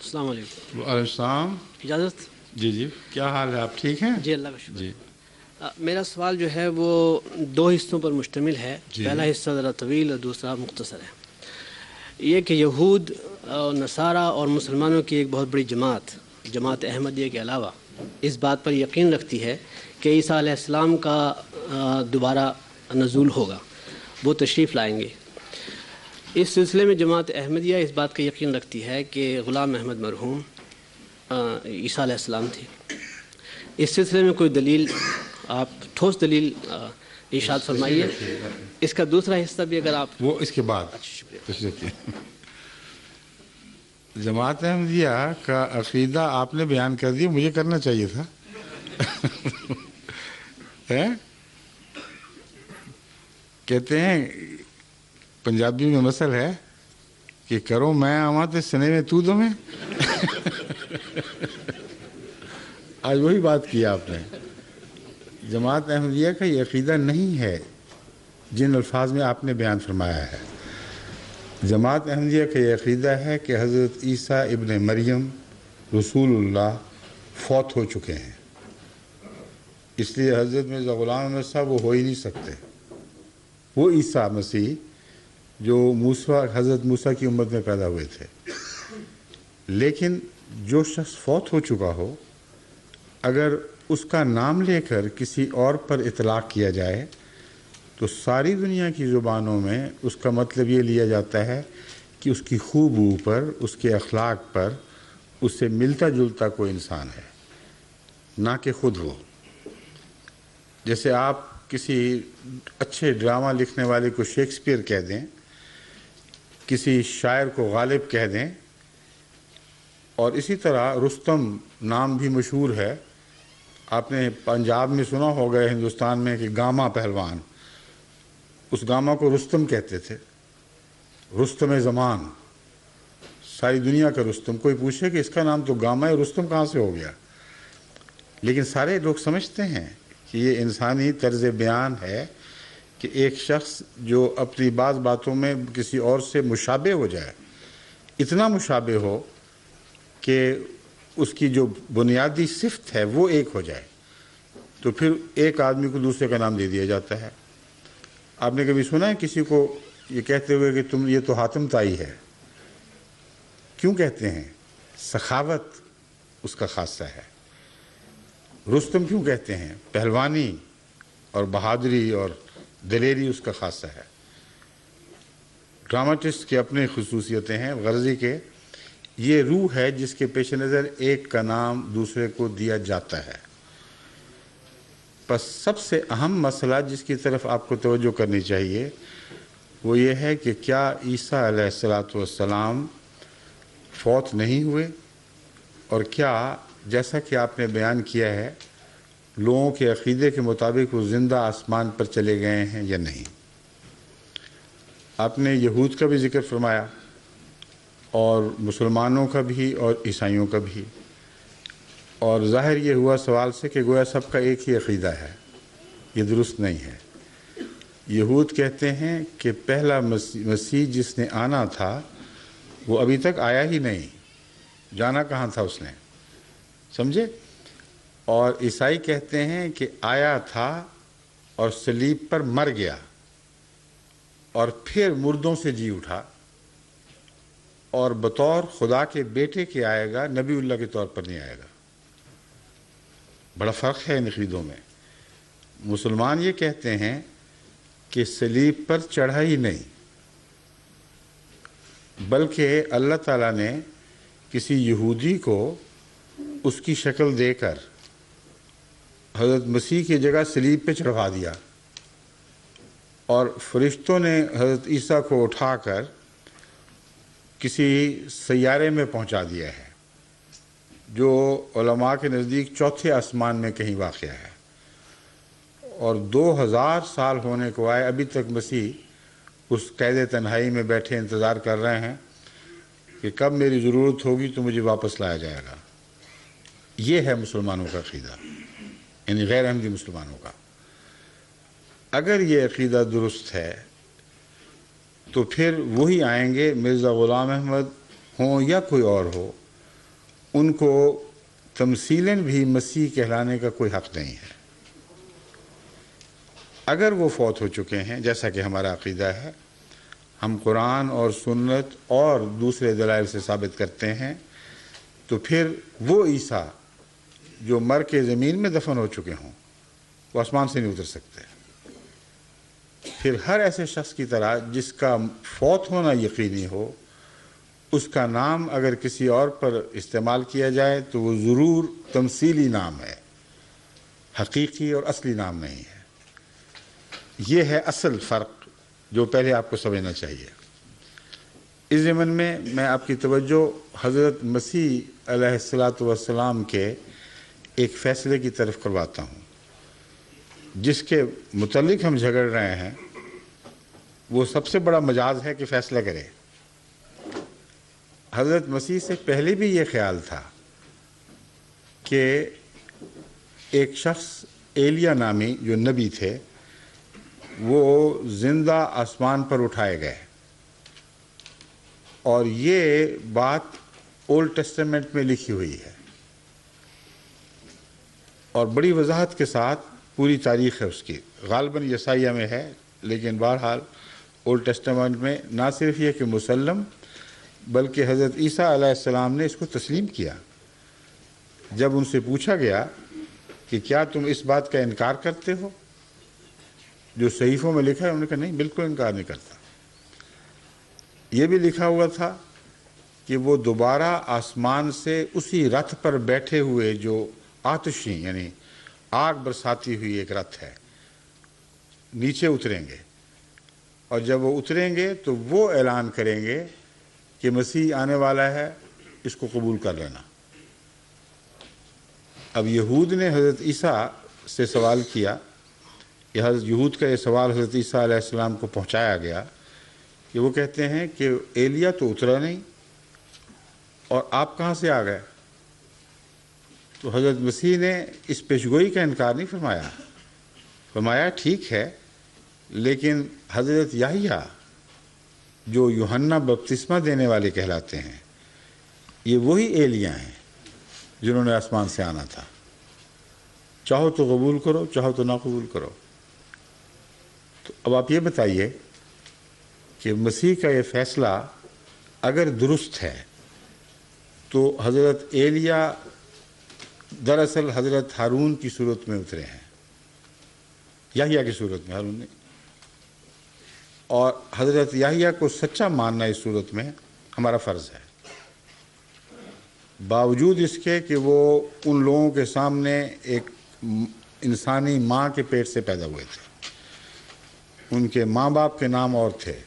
السلام علیکم۔ وعلیکم السلام۔ اجازت؟ جی کیا حال ہے، آپ ٹھیک ہیں؟ جی اللہ کا شکر۔ جی میرا سوال جو ہے وہ دو حصوں پر مشتمل ہے۔ جی پہلا حصہ ذرا طویل اور دوسرا مختصر ہے۔ یہ کہ یہود اور نصارہ اور مسلمانوں کی ایک بہت بڑی جماعت احمدیہ کے علاوہ اس بات پر یقین رکھتی ہے کہ عیسیٰ علیہ السلام کا دوبارہ نزول ہوگا، وہ تشریف لائیں گے۔ اس سلسلے میں جماعت احمدیہ اس بات کا یقین رکھتی ہے کہ غلام احمد مرحوم عیسیٰ علیہ السلام تھے۔ اس سلسلے میں کوئی دلیل، آپ ٹھوس دلیل ارشاد فرمائیے۔ اس کا دوسرا حصہ بھی اگر آپ وہ اس کے بعد شکریہ۔ جماعت احمدیہ کا عقیدہ آپ نے بیان کر دیا، مجھے کرنا چاہیے تھا۔ کہتے ہیں پنجابی میں مثل ہے کہ کرو میں آواں تے سنے میں تو دو میں۔ آج وہی بات کی آپ نے۔ جماعت احمدیہ کا یہ عقیدہ نہیں ہے جن الفاظ میں آپ نے بیان فرمایا ہے۔ جماعت احمدیہ کا یہ عقیدہ ہے کہ حضرت عیسیٰ ابن مریم رسول اللہ فوت ہو چکے ہیں، اس لیے حضرت مرزا غلام احمد صاحب وہ ہو ہی نہیں سکتے۔ وہ عیسیٰ مسیح جو حضرت موسیٰ کی امت میں پیدا ہوئے تھے۔ لیکن جو شخص فوت ہو چکا ہو، اگر اس کا نام لے کر کسی اور پر اطلاق کیا جائے تو ساری دنیا کی زبانوں میں اس کا مطلب یہ لیا جاتا ہے کہ اس کی خوبو پر، اس کے اخلاق پر اس سے ملتا جلتا کوئی انسان ہے، نہ کہ خود وہ۔ جیسے آپ کسی اچھے ڈرامہ لکھنے والے کو شیکسپیئر کہہ دیں، کسی شاعر کو غالب کہہ دیں، اور اسی طرح رستم نام بھی مشہور ہے۔ آپ نے پنجاب میں سنا ہوگا، ہندوستان میں، کہ گاما پہلوان، اس گاما کو رستم کہتے تھے، رستم زمان، ساری دنیا کا رستم۔ کوئی پوچھے کہ اس کا نام تو گاما ہے، رستم کہاں سے ہو گیا؟ لیکن سارے لوگ سمجھتے ہیں کہ یہ انسانی طرز بیان ہے کہ ایک شخص جو اپنی بعض باتوں میں کسی اور سے مشابہ ہو جائے، اتنا مشابہ ہو کہ اس کی جو بنیادی صفت ہے وہ ایک ہو جائے، تو پھر ایک آدمی کو دوسرے کا نام دے دیا جاتا ہے۔ آپ نے کبھی سنا ہے کسی کو یہ کہتے ہوئے کہ یہ تو حاتم طائی ہے؟ کیوں کہتے ہیں؟ سخاوت اس کا خاصہ ہے۔ رستم کیوں کہتے ہیں؟ پہلوانی اور بہادری اور دلیری اس کا خاصہ ہے۔ ڈرامٹسٹ کے اپنے خصوصیتیں ہیں، غرضی کے یہ روح ہے جس کے پیش نظر ایک کا نام دوسرے کو دیا جاتا ہے۔ بس سب سے اہم مسئلہ جس کی طرف آپ کو توجہ کرنی چاہیے وہ یہ ہے کہ کیا عیسیٰ علیہ السلام فوت نہیں ہوئے، اور کیا جیسا کہ آپ نے بیان کیا ہے لوگوں کے عقیدے کے مطابق وہ زندہ آسمان پر چلے گئے ہیں یا نہیں۔ آپ نے یہود کا بھی ذکر فرمایا، اور مسلمانوں کا بھی اور عیسائیوں کا بھی، اور ظاہر یہ ہوا سوال سے کہ گویا سب کا ایک ہی عقیدہ ہے۔ یہ درست نہیں ہے۔ یہود کہتے ہیں کہ پہلا مسیح جس نے آنا تھا وہ ابھی تک آیا ہی نہیں، جانا کہاں تھا اس نے، سمجھے؟ اور عیسائی کہتے ہیں کہ آیا تھا اور صلیب پر مر گیا اور پھر مردوں سے جی اٹھا، اور بطور خدا کے بیٹے کے آئے گا، نبی اللہ کے طور پر نہیں آئے گا۔ بڑا فرق ہے ان عقیدوں میں۔ مسلمان یہ کہتے ہیں کہ صلیب پر چڑھا ہی نہیں، بلکہ اللہ تعالیٰ نے کسی یہودی کو اس کی شکل دے کر حضرت مسیح کی جگہ صلیب پہ چڑھوا دیا، اور فرشتوں نے حضرت عیسیٰ کو اٹھا کر کسی سیارے میں پہنچا دیا ہے جو علماء کے نزدیک چوتھے آسمان میں کہیں واقع ہے، اور 2000 سال ہونے کو آئے، ابھی تک مسیح اس قید تنہائی میں بیٹھے انتظار کر رہے ہیں کہ کب میری ضرورت ہوگی تو مجھے واپس لایا جائے گا۔ یہ ہے مسلمانوں کا عقیدہ، یعنی غیر احمدی مسلمانوں کا۔ اگر یہ عقیدہ درست ہے تو پھر وہی آئیں گے، مرزا غلام احمد ہوں یا کوئی اور ہو، ان کو تمثیلاً بھی مسیح کہلانے کا کوئی حق نہیں ہے۔ اگر وہ فوت ہو چکے ہیں، جیسا کہ ہمارا عقیدہ ہے، ہم قرآن اور سنت اور دوسرے دلائل سے ثابت کرتے ہیں، تو پھر وہ عیسیٰ جو مر کے زمین میں دفن ہو چکے ہوں وہ آسمان سے نہیں اتر سکتے۔ پھر ہر ایسے شخص کی طرح جس کا فوت ہونا یقینی ہو، اس کا نام اگر کسی اور پر استعمال کیا جائے تو وہ ضرور تمثیلی نام ہے، حقیقی اور اصلی نام نہیں ہے۔ یہ ہے اصل فرق جو پہلے آپ کو سمجھنا چاہیے۔ اس ضمن میں آپ کی توجہ حضرت مسیح علیہ السلام کے ایک فیصلے کی طرف کرواتا ہوں، جس کے متعلق ہم جھگڑ رہے ہیں۔ وہ سب سے بڑا مجاز ہے کہ فیصلہ کرے۔ حضرت مسیح سے پہلے بھی یہ خیال تھا کہ ایک شخص ایلیا نامی جو نبی تھے وہ زندہ آسمان پر اٹھائے گئے، اور یہ بات اولڈ ٹیسٹمنٹ میں لکھی ہوئی ہے اور بڑی وضاحت کے ساتھ پوری تاریخ ہے اس کی۔ غالباً یسائیہ میں ہے، لیکن بہرحال اولڈ ٹیسٹمنٹ میں نہ صرف یہ کہ مسلم، بلکہ حضرت عیسیٰ علیہ السلام نے اس کو تسلیم کیا۔ جب ان سے پوچھا گیا کہ کیا تم اس بات کا انکار کرتے ہو جو صحیفوں میں لکھا ہے، انہوں نے کہا نہیں، بالکل انکار نہیں کرتا۔ یہ بھی لکھا ہوا تھا کہ وہ دوبارہ آسمان سے اسی رتھ پر بیٹھے ہوئے جو آتشی یعنی آگ برساتی ہوئی ایک رتھ ہے، نیچے اتریں گے، اور جب وہ اتریں گے تو وہ اعلان کریں گے کہ مسیح آنے والا ہے، اس کو قبول کر لینا۔ اب یہود نے حضرت عیسیٰ سے سوال کیا، یہ یہود کا یہ سوال حضرت عیسیٰ علیہ السلام کو پہنچایا گیا کہ وہ کہتے ہیں کہ ایلیا تو اترا نہیں اور آپ کہاں سے آ گئے؟ تو حضرت مسیح نے اس پیشگوئی کا انکار نہیں فرمایا، فرمایا ٹھیک ہے، لیکن حضرت یحییٰ جو یوحنا بپتسمہ دینے والے کہلاتے ہیں، یہ وہی ایلیا ہیں جنہوں نے آسمان سے آنا تھا۔ چاہو تو قبول کرو، چاہو تو نہ قبول کرو۔ تو اب آپ یہ بتائیے کہ مسیح کا یہ فیصلہ اگر درست ہے تو حضرت ایلیا دراصل حضرت ہارون کی صورت میں اترے ہیں، یحییٰ کی صورت میں، ہارون نہیں، اور حضرت یحییٰ کو سچا ماننا اس صورت میں ہمارا فرض ہے، باوجود اس کے کہ وہ ان لوگوں کے سامنے ایک انسانی ماں کے پیٹ سے پیدا ہوئے تھے، ان کے ماں باپ کے نام اور تھے،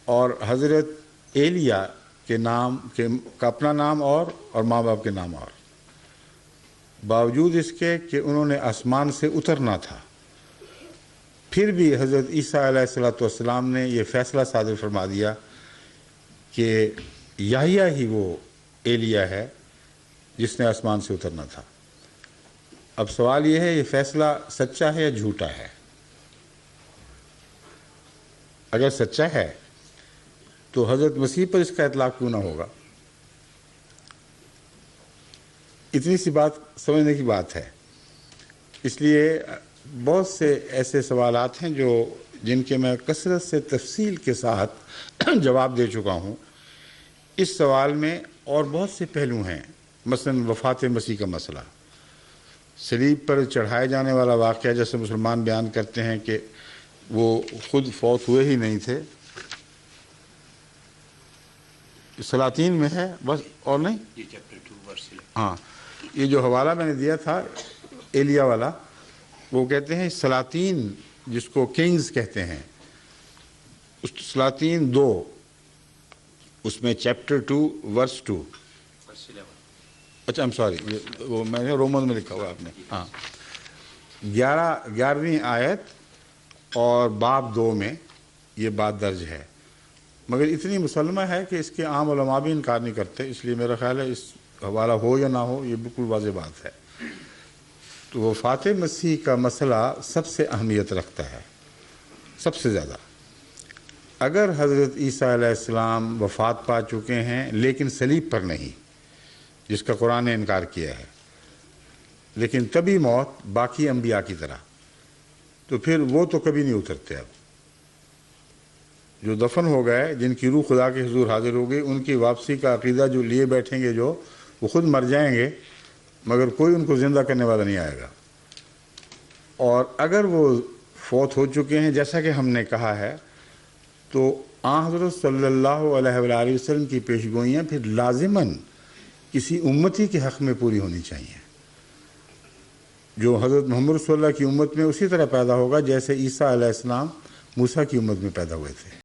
اور حضرت ایلیا کے نام کا اپنا نام اور ماں باپ کے نام اور، باوجود اس کے کہ انہوں نے آسمان سے اترنا تھا، پھر بھی حضرت عیسیٰ علیہ السلام نے یہ فیصلہ صادر فرما دیا کہ یحییٰ ہی وہ ایلیا ہے جس نے آسمان سے اترنا تھا۔ اب سوال یہ ہے، یہ فیصلہ سچا ہے یا جھوٹا ہے؟ اگر سچا ہے تو حضرت مسیح پر اس کا اطلاق کیوں نہ ہوگا؟ اتنی سی بات سمجھنے کی بات ہے۔ اس لیے بہت سے ایسے سوالات ہیں جن کے میں کثرت سے تفصیل کے ساتھ جواب دے چکا ہوں۔ اس سوال میں اور بہت سے پہلو ہیں، مثلا وفات مسیح کا مسئلہ، صلیب پر چڑھائے جانے والا واقعہ، جیسے مسلمان بیان کرتے ہیں کہ وہ خود فوت ہوئے ہی نہیں تھے، سلاطین میں ہے بس، اور نہیں، ہاں، یہ جو حوالہ میں نے دیا تھا ایلیا والا، وہ کہتے ہیں سلاطین جس کو کنگز کہتے ہیں، اس سلاطین 2، اس میں چیپٹر 2 ورس 2، اچھا سوری، وہ میں نے رومن میں لکھا ہوا آپ نے، ہاں، 11ویں آیت اور باب 2 میں یہ بات درج ہے، مگر اتنی مسلمہ ہے کہ اس کے عام علماء بھی انکار نہیں کرتے، اس لیے میرا خیال ہے اس حوالہ ہو یا نہ ہو یہ بالکل واضح بات ہے۔ تو وفات مسیح کا مسئلہ سب سے اہمیت رکھتا ہے، سب سے زیادہ۔ اگر حضرت عیسیٰ علیہ السلام وفات پا چکے ہیں لیکن صلیب پر نہیں، جس کا قرآن نے انکار کیا ہے، لیکن طبی موت باقی انبیاء کی طرح، تو پھر وہ تو کبھی نہیں اترتے۔ اب جو دفن ہو گئے، جن کی روح خدا کے حضور حاضر ہو گئی، ان کی واپسی کا عقیدہ جو لیے بیٹھیں گے، جو وہ خود مر جائیں گے مگر کوئی ان کو زندہ کرنے والا نہیں آئے گا۔ اور اگر وہ فوت ہو چکے ہیں جیسا کہ ہم نے کہا ہے، تو آن حضرت صلی اللہ علیہ وآلہ وسلم کی پیشگوئیاں پھر لازماً کسی امتی کے حق میں پوری ہونی چاہیے، جو حضرت محمد صلی اللہ کی امت میں اسی طرح پیدا ہوگا جیسے عیسیٰ علیہ السلام موسیٰ کی امت میں پیدا ہوئے تھے۔